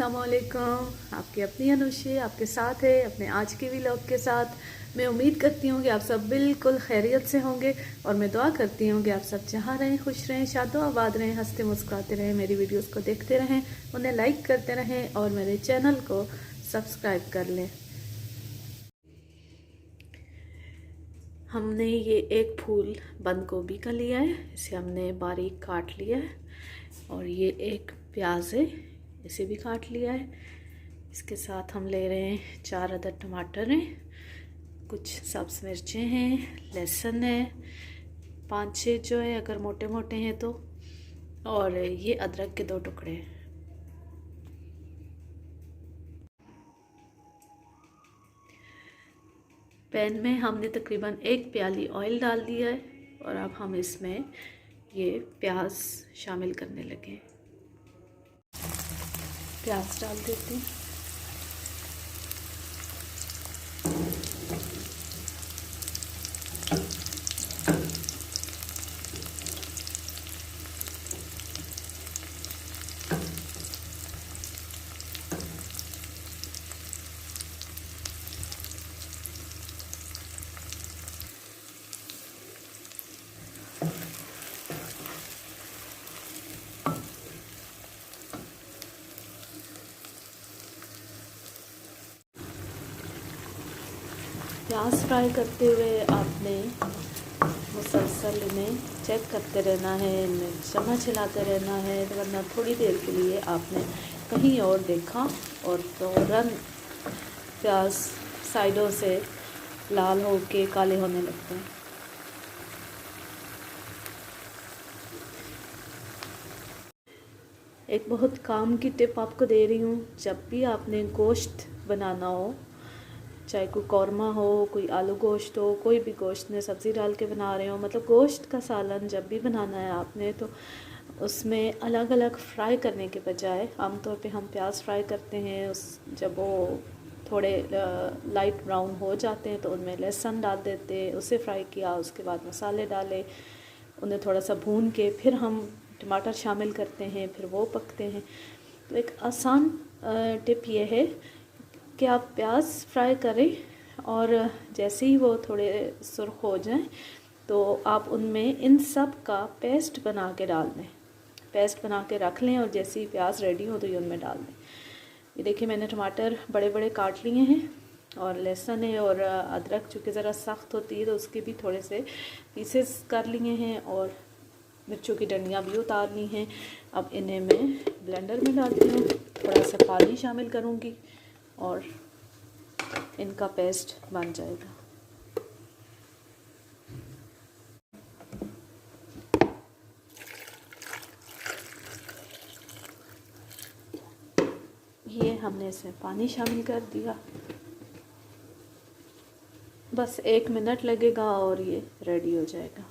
अस्सलामुअलैकुम। आपकी अपनी अनुषी आपके साथ है अपने आज के व्लॉग के साथ। मैं उम्मीद करती हूँ कि आप सब बिल्कुल खैरियत से होंगे और मैं दुआ करती हूँ कि आप सब जहाँ रहें, खुश रहें, शादो आबाद रहें, हंसते मुस्कुराते रहें, मेरी वीडियोस को देखते रहें, उन्हें लाइक करते रहें और मेरे चैनल को सब्सक्राइब कर लें। हमने ये एक फूल बंद गोभी का लिया है, इसे हमने बारीक काट लिया है। और ये एक प्याज है, इसे भी काट लिया है। इसके साथ हम ले रहे हैं 4 अदद टमाटर हैं, कुछ सब्ज़ मिर्चें हैं, लहसुन है 5-6 जो है अगर मोटे मोटे हैं तो, और ये अदरक के 2 टुकड़े हैं। पैन में हमने तकरीबन 1 प्याली ऑयल डाल दिया है और अब हम इसमें ये प्याज शामिल करने लगे। प्याज डाल देते हैं। प्याज फ्राई करते हुए आपने मुसलसल इन्हें चेक करते रहना है, इनमें चम्मच हिलाते रहना है, वरना थोड़ी देर के लिए आपने कहीं और देखा और फ़ौरन प्याज साइडों से लाल होके काले होने लगते हैं। एक बहुत काम की टिप आपको दे रही हूँ, जब भी आपने गोश्त बनाना हो, चाहे कोई कौरमा हो, कोई आलू गोश्त हो, कोई भी गोश्त में सब्ज़ी डाल के बना रहे हो, मतलब गोश्त का सालन जब भी बनाना है आपने, तो उसमें अलग अलग फ्राई करने के बजाय आमतौर पे हम प्याज फ्राई करते हैं। जब वो थोड़े लाइट ब्राउन हो जाते हैं तो उनमें लहसुन डाल देते हैं, उसे फ्राई किया, उसके बाद मसाले डाले, उन्हें थोड़ा सा भून के फिर हम टमाटर शामिल करते हैं, फिर वो पकते हैं। तो एक आसान टिप ये है कि आप प्याज फ्राई करें और जैसे ही वो थोड़े सुर्ख हो जाएं तो आप उनमें इन सब का पेस्ट बना के डाल दें, पेस्ट बना के रख लें और जैसे ही प्याज रेडी हो तो ये उनमें डाल दें। ये देखिए मैंने टमाटर बड़े बड़े काट लिए हैं और लहसुन है और अदरक चूँकि ज़रा सख्त होती है तो उसके भी थोड़े से पीसेस कर लिए हैं और मिर्चों की डंडियाँ भी उतार ली हैं। अब इन्हें मैं ब्लेंडर में डालती हूँ, थोड़ा सा पानी शामिल करूँगी और इनका पेस्ट बन जाएगा। ये हमने इसमें पानी शामिल कर दिया, बस 1 मिनट लगेगा और ये रेडी हो जाएगा।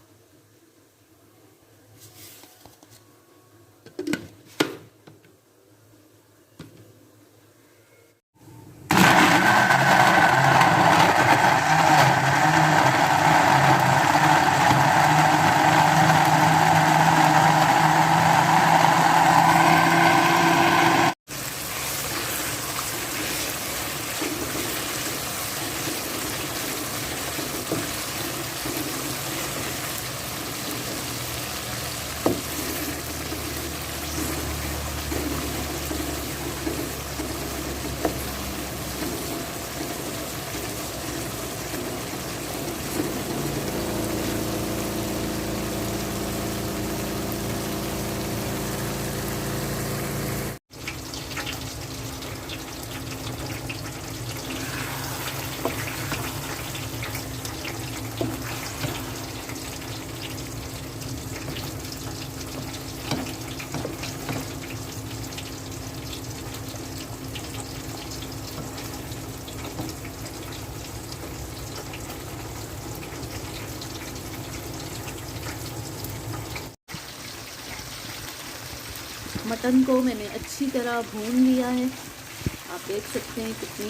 मटन को मैंने अच्छी तरह भून लिया है, आप देख सकते हैं कितनी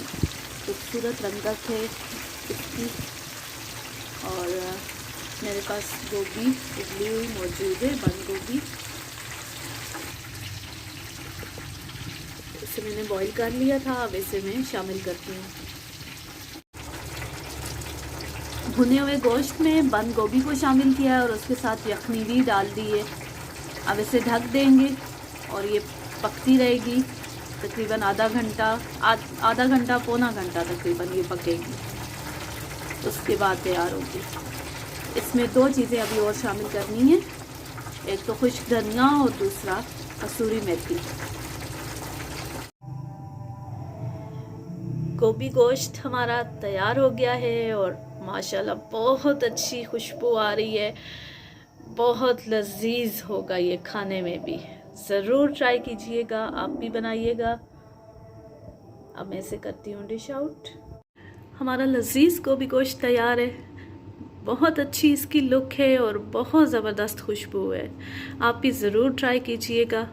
खूबसूरत रंगत है इसकी। और मेरे पास गोभी उबली हुई मौजूद है, बंद गोभी, इसे मैंने बॉईल कर लिया था, अब इसे मैं शामिल करती हूँ। भुने हुए गोश्त में बंद गोभी को शामिल किया है और उसके साथ यखनी भी डाल दी है। अब इसे ढक देंगे और ये पकती रहेगी तकरीबन आधा घंटा पौना घंटा तकरीबन ये पकेगी। उसके बाद तैयार होगी। इसमें 2 चीज़ें अभी और शामिल करनी है, एक तो खुश्क धनिया और दूसरा कसूरी मेथी। गोभी गोश्त हमारा तैयार हो गया है और माशाल्लाह बहुत अच्छी खुशबू आ रही है, बहुत लजीज होगा ये खाने में भी। ज़रूर ट्राई कीजिएगा, आप भी बनाइएगा। अब मैं इसे करती हूँ डिश आउट। हमारा लजीज गोभी गोश्त तैयार है, बहुत अच्छी इसकी लुक है और बहुत ज़बरदस्त खुशबू है। आप भी ज़रूर ट्राई कीजिएगा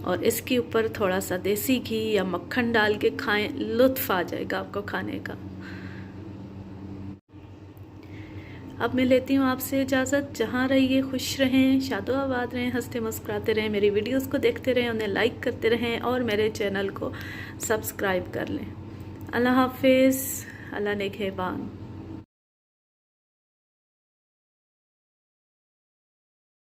और इसके ऊपर थोड़ा सा देसी घी या मक्खन डाल के खाएं, लुत्फ़ आ जाएगा आपको खाने का। अब मैं लेती हूँ आपसे इजाज़त। जहाँ रहिए खुश रहें, शादो आबाद रहें, हंसते मुस्कुराते रहें, मेरी वीडियोस को देखते रहें, उन्हें लाइक करते रहें और मेरे चैनल को सब्सक्राइब कर लें। अल्लाह हाफिज़, अल्लाह नेगहबान।